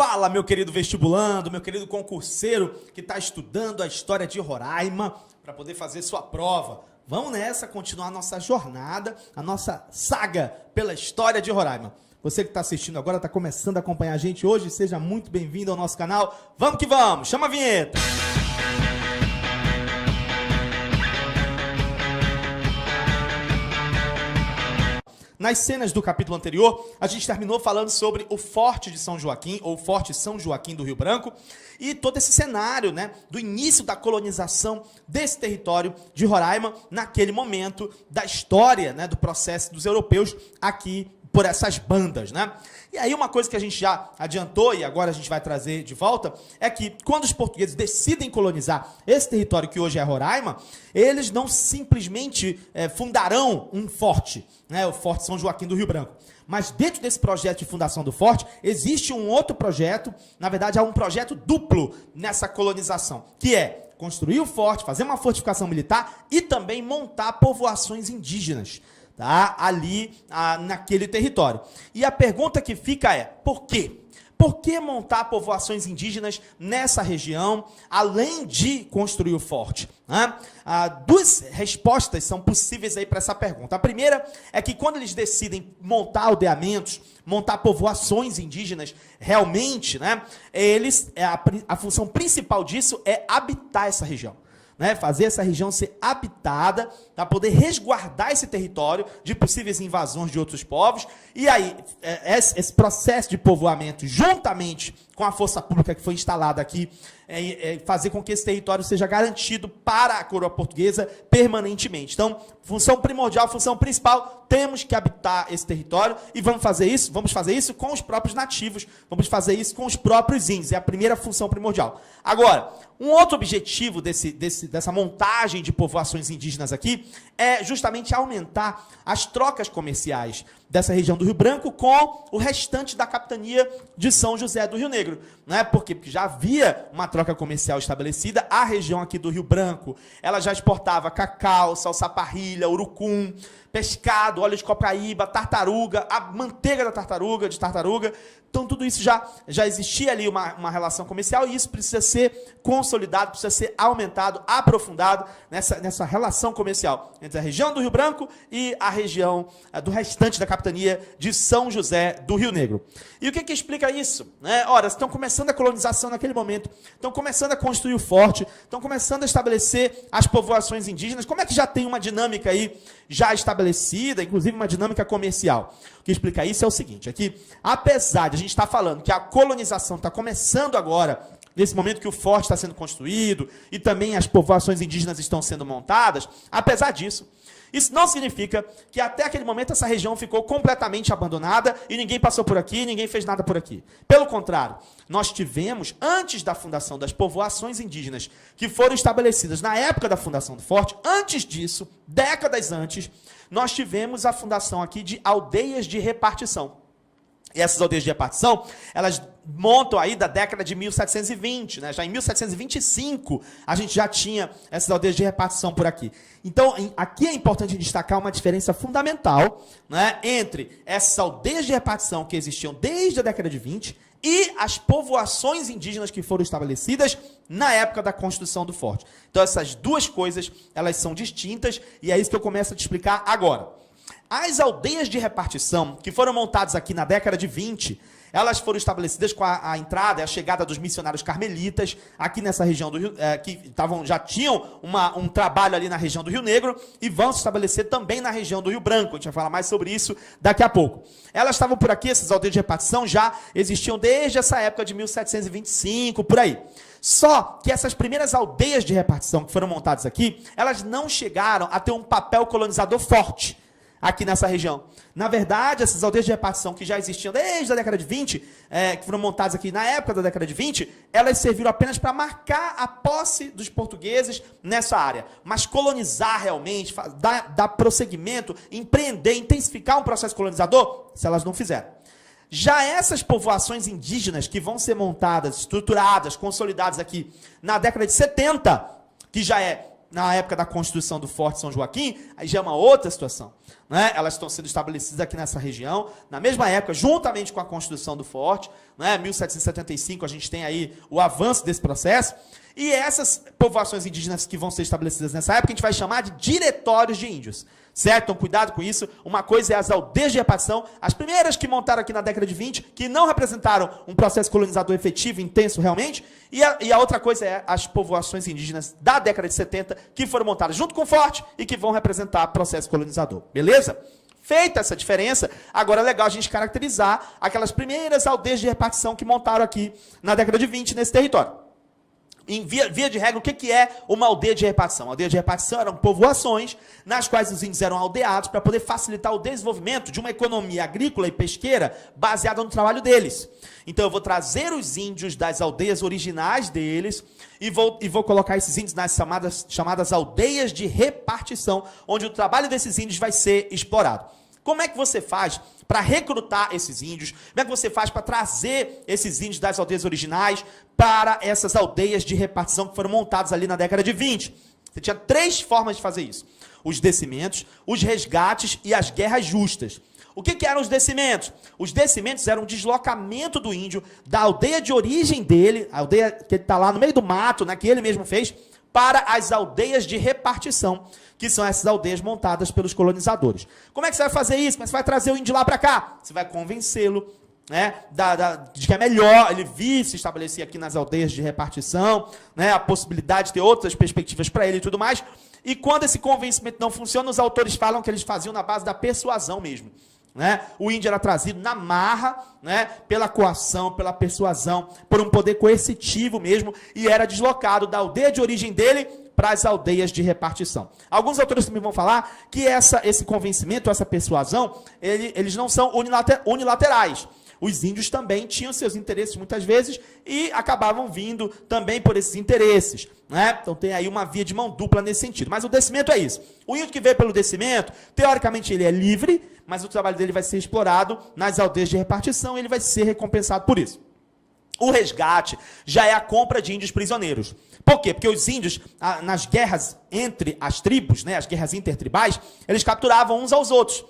Fala, meu querido vestibulando, meu querido concurseiro que está estudando a história de Roraima para poder fazer sua prova. Vamos nessa, continuar a nossa jornada, a nossa saga pela história de Roraima. Você que está assistindo agora, está começando a acompanhar a gente hoje, seja muito bem-vindo ao nosso canal. Vamos que vamos, chama a vinheta! Nas cenas do capítulo anterior, a gente terminou falando sobre o Forte de São Joaquim, ou Forte São Joaquim do Rio Branco, e todo esse cenário, né, do início da colonização desse território de Roraima, naquele momento da história, né, do processo dos europeus aqui por essas bandas, né? E aí uma coisa que a gente já adiantou e agora a gente vai trazer de volta é que quando os portugueses decidem colonizar esse território que hoje é Roraima, eles não simplesmente fundarão um forte, né? O Forte São Joaquim do Rio Branco. Mas dentro desse projeto de fundação do forte, existe um outro projeto, na verdade há um projeto duplo nessa colonização, que é construir o forte, fazer uma fortificação militar e também montar povoações indígenas. Tá? Ali, naquele território. E a pergunta que fica é, por quê? Por que montar povoações indígenas nessa região, além de construir o forte? Né? Duas respostas são possíveis aí para essa pergunta. A primeira é que quando eles decidem montar aldeamentos, montar povoações indígenas, realmente, né, a função principal disso é habitar essa região. Né, fazer essa região ser habitada, para poder resguardar esse território de possíveis invasões de outros povos. E aí, esse processo de povoamento, juntamente com a força pública que foi instalada aqui, fazer com que esse território seja garantido para a coroa portuguesa permanentemente. Então, função primordial, função principal, temos que habitar esse território e vamos fazer isso com os próprios nativos, vamos fazer isso com os próprios índios, é a primeira função primordial. Agora, um outro objetivo dessa montagem de povoações indígenas aqui é justamente aumentar as trocas comerciais dessa região do Rio Branco com o restante da capitania de São José do Rio Negro. Não é? Por quê? Porque já havia uma troca comercial estabelecida, a região aqui do Rio Branco, ela já exportava cacau, salsa-parrilha, urucum, pescado, óleo de copaíba, tartaruga, a manteiga da tartaruga, então tudo isso já existia ali uma relação comercial e isso precisa ser consolidado, precisa ser aumentado, aprofundado nessa relação comercial entre a região do Rio Branco e a região do restante da capitania de São José do Rio Negro. E o que explica isso? Né? Ora, estão começando a colonização naquele momento, estão começando a construir o forte, estão começando a estabelecer as povoações indígenas, como é que já tem uma dinâmica aí já estabelecida, inclusive uma dinâmica comercial? O que explica isso é o seguinte, é que apesar de a gente estar falando que a colonização está começando agora, nesse momento que o forte está sendo construído e também as povoações indígenas estão sendo montadas, apesar disso, isso não significa que até aquele momento essa região ficou completamente abandonada e ninguém passou por aqui, ninguém fez nada por aqui. Pelo contrário, nós tivemos, antes da fundação das povoações indígenas que foram estabelecidas na época da fundação do forte, antes disso, décadas antes, nós tivemos a fundação aqui de aldeias de repartição. E essas aldeias de repartição, elas montam aí da década de 1720, né? Já em 1725, a gente já tinha essas aldeias de repartição por aqui. Então, aqui é importante destacar uma diferença fundamental, né, entre essas aldeias de repartição que existiam desde a década de 20 e as povoações indígenas que foram estabelecidas na época da construção do forte. Então, essas duas coisas, elas são distintas e é isso que eu começo a te explicar agora. As aldeias de repartição, que foram montadas aqui na década de 20, elas foram estabelecidas com a entrada e a chegada dos missionários carmelitas aqui nessa região do Rio, que já tinham um trabalho ali na região do Rio Negro e vão se estabelecer também na região do Rio Branco. A gente vai falar mais sobre isso daqui a pouco. Elas estavam por aqui, essas aldeias de repartição já existiam desde essa época de 1725, por aí. Só que essas primeiras aldeias de repartição que foram montadas aqui, elas não chegaram a ter um papel colonizador forte aqui nessa região. Na verdade, essas aldeias de repartição que já existiam desde a década de 20, que foram montadas aqui na época da década de 20, elas serviram apenas para marcar a posse dos portugueses nessa área. Mas colonizar realmente, dar prosseguimento, empreender, intensificar um processo colonizador, se elas não fizeram. Já essas povoações indígenas que vão ser montadas, estruturadas, consolidadas aqui na década de 70, que já é na época da construção do Forte São Joaquim, aí já é uma outra situação. né? Elas estão sendo estabelecidas aqui nessa região, na mesma época, juntamente com a construção do forte, né? 1775, a gente tem aí o avanço desse processo, e essas povoações indígenas que vão ser estabelecidas nessa época, a gente vai chamar de diretórios de índios, certo? Então, cuidado com isso. Uma coisa é as aldeias de repartição, as primeiras que montaram aqui na década de 20, que não representaram um processo colonizador efetivo, intenso realmente, e a outra coisa é as povoações indígenas da década de 70, que foram montadas junto com o forte e que vão representar processo colonizador, beleza? Feita essa diferença, agora é legal a gente caracterizar aquelas primeiras aldeias de repartição que montaram aqui na década de 20 nesse território. Em via de regra, o que é uma aldeia de repartição? A aldeia de repartição eram povoações nas quais os índios eram aldeados para poder facilitar o desenvolvimento de uma economia agrícola e pesqueira baseada no trabalho deles. Então eu vou trazer os índios das aldeias originais deles e vou colocar esses índios nas chamadas aldeias de repartição, onde o trabalho desses índios vai ser explorado. Como é que você faz para recrutar esses índios? Como é que você faz para trazer esses índios das aldeias originais para essas aldeias de repartição que foram montadas ali na década de 20? Você tinha 3 formas de fazer isso: os descimentos, os resgates e as guerras justas. O que eram os descimentos? Os descimentos eram um deslocamento do índio da aldeia de origem dele, a aldeia que ele está lá no meio do mato, né, que ele mesmo fez, para as aldeias de repartição, que são essas aldeias montadas pelos colonizadores. Como é que você vai fazer isso? Como é que você vai trazer o índio lá para cá? Você vai convencê-lo, né, de que é melhor ele vir se estabelecer aqui nas aldeias de repartição, né, a possibilidade de ter outras perspectivas para ele e tudo mais. E quando esse convencimento não funciona, os autores falam que eles faziam na base da persuasão mesmo. Né? O índio era trazido na marra, né, pela coação, pela persuasão, por um poder coercitivo mesmo, e era deslocado da aldeia de origem dele para as aldeias de repartição. Alguns autores também vão falar que esse convencimento, essa persuasão, eles não são unilaterais. Os índios também tinham seus interesses muitas vezes e acabavam vindo também por esses interesses, né? Então tem aí uma via de mão dupla nesse sentido. Mas o descimento é isso. O índio que veio pelo descimento, teoricamente ele é livre, mas o trabalho dele vai ser explorado nas aldeias de repartição e ele vai ser recompensado por isso. O resgate já é a compra de índios prisioneiros. Por quê? Porque os índios, nas guerras entre as tribos, né, as guerras intertribais, eles capturavam uns aos outros.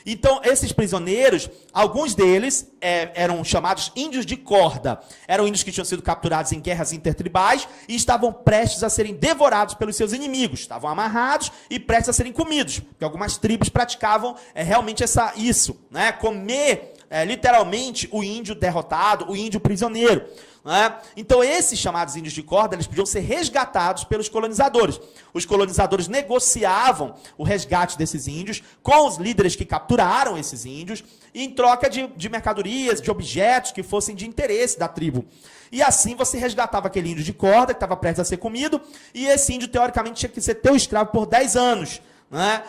Então, esses prisioneiros, alguns deles eram chamados índios de corda. Eram índios que tinham sido capturados em guerras intertribais e estavam prestes a serem devorados pelos seus inimigos. Estavam amarrados e prestes a serem comidos. Porque algumas tribos praticavam realmente isso, né? Comer literalmente o índio derrotado, o índio prisioneiro. Né? Então, esses chamados índios de corda, eles podiam ser resgatados pelos colonizadores. Os colonizadores negociavam o resgate desses índios com os líderes que capturaram esses índios, em troca de mercadorias, de objetos que fossem de interesse da tribo. E assim você resgatava aquele índio de corda, que estava prestes a ser comido, e esse índio, teoricamente, tinha que ser teu escravo por 10 anos. Né?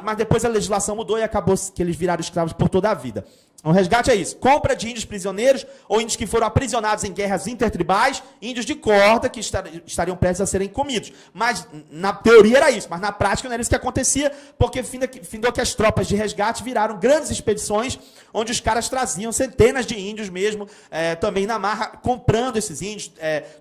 Mas depois a legislação mudou e acabou que eles viraram escravos por toda a vida. O resgate é isso: compra de índios prisioneiros ou índios que foram aprisionados em guerras intertribais, índios de corda que estariam prestes a serem comidos. Mas na teoria era isso, mas na prática não era isso que acontecia, porque findou que as tropas de resgate viraram grandes expedições, onde os caras traziam centenas de índios mesmo, também na marra, comprando esses índios,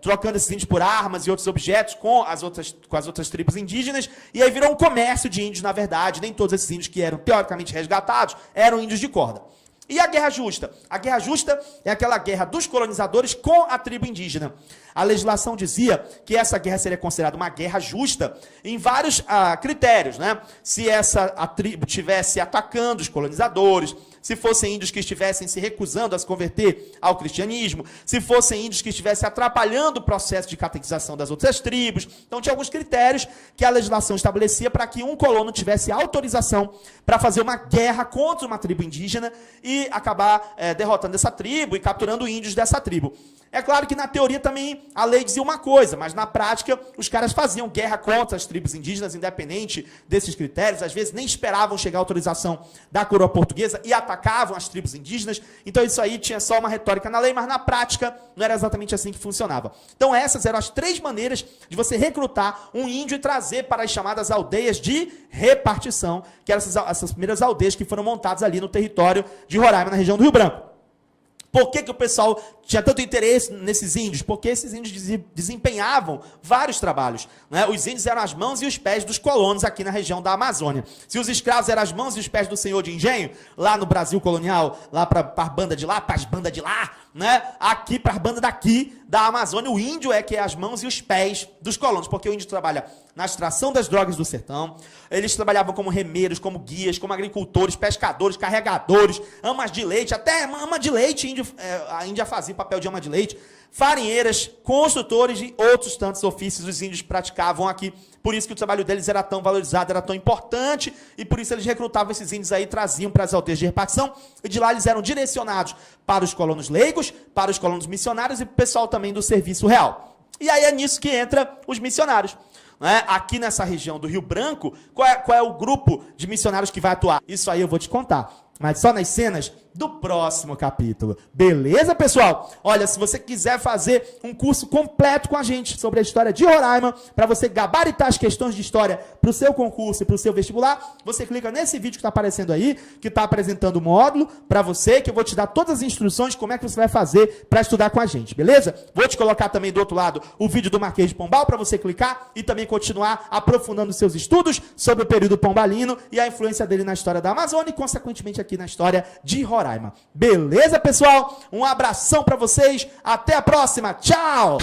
trocando esses índios por armas e outros objetos com as outras tribos indígenas, e aí virou um comércio de índios, na verdade. Nem todos esses índios que eram teoricamente resgatados eram índios de corda. E a guerra justa? A guerra justa é aquela guerra dos colonizadores com a tribo indígena. A legislação dizia que essa guerra seria considerada uma guerra justa em vários critérios, né? Se a tribo estivesse atacando os colonizadores, se fossem índios que estivessem se recusando a se converter ao cristianismo, se fossem índios que estivessem atrapalhando o processo de catequização das outras tribos. Então tinha alguns critérios que a legislação estabelecia para que um colono tivesse autorização para fazer uma guerra contra uma tribo indígena e acabar derrotando essa tribo e capturando índios dessa tribo. É claro que na teoria também a lei dizia uma coisa, mas na prática os caras faziam guerra contra as tribos indígenas, independente desses critérios. Às vezes nem esperavam chegar a autorização da coroa portuguesa e atacavam as tribos indígenas. Então isso aí tinha só uma retórica na lei, mas na prática não era exatamente assim que funcionava. Então essas eram as 3 maneiras de você recrutar um índio e trazer para as chamadas aldeias de repartição, que eram essas primeiras aldeias que foram montadas ali no território de Roraima, na região do Rio Branco. Por que o pessoal tinha tanto interesse nesses índios? Porque esses índios desempenhavam vários trabalhos, né? Os índios eram as mãos e os pés dos colonos aqui na região da Amazônia. Se os escravos eram as mãos e os pés do senhor de engenho, lá no Brasil colonial, lá para as bandas de lá, para as bandas de lá, né? Aqui para as bandas daqui, da Amazônia, o índio é que é as mãos e os pés dos colonos, porque o índio trabalha na extração das drogas do sertão, eles trabalhavam como remeiros, como guias, como agricultores, pescadores, carregadores, amas de leite, até ama de leite, a Índia fazia papel de ama de leite, farinheiras, construtores e outros tantos ofícios os índios praticavam aqui. Por isso que o trabalho deles era tão valorizado, era tão importante, e por isso eles recrutavam esses índios aí, traziam para as aldeias de repartição, e de lá eles eram direcionados para os colonos leigos, para os colonos missionários e para o pessoal também do serviço real. E aí é nisso que entra os missionários. Né? Aqui nessa região do Rio Branco, qual é o grupo de missionários que vai atuar? Isso aí eu vou te contar, mas só nas cenas do próximo capítulo. Beleza, pessoal? Olha, se você quiser fazer um curso completo com a gente sobre a história de Roraima, para você gabaritar as questões de história para o seu concurso e para o seu vestibular, você clica nesse vídeo que está aparecendo aí, que está apresentando o módulo para você, que eu vou te dar todas as instruções de como é que você vai fazer para estudar com a gente, beleza? Vou te colocar também do outro lado o vídeo do Marquês de Pombal para você clicar e também continuar aprofundando seus estudos sobre o período pombalino e a influência dele na história da Amazônia e, consequentemente, aqui na história de Roraima. Beleza, pessoal? Um abração para vocês. Até a próxima. Tchau!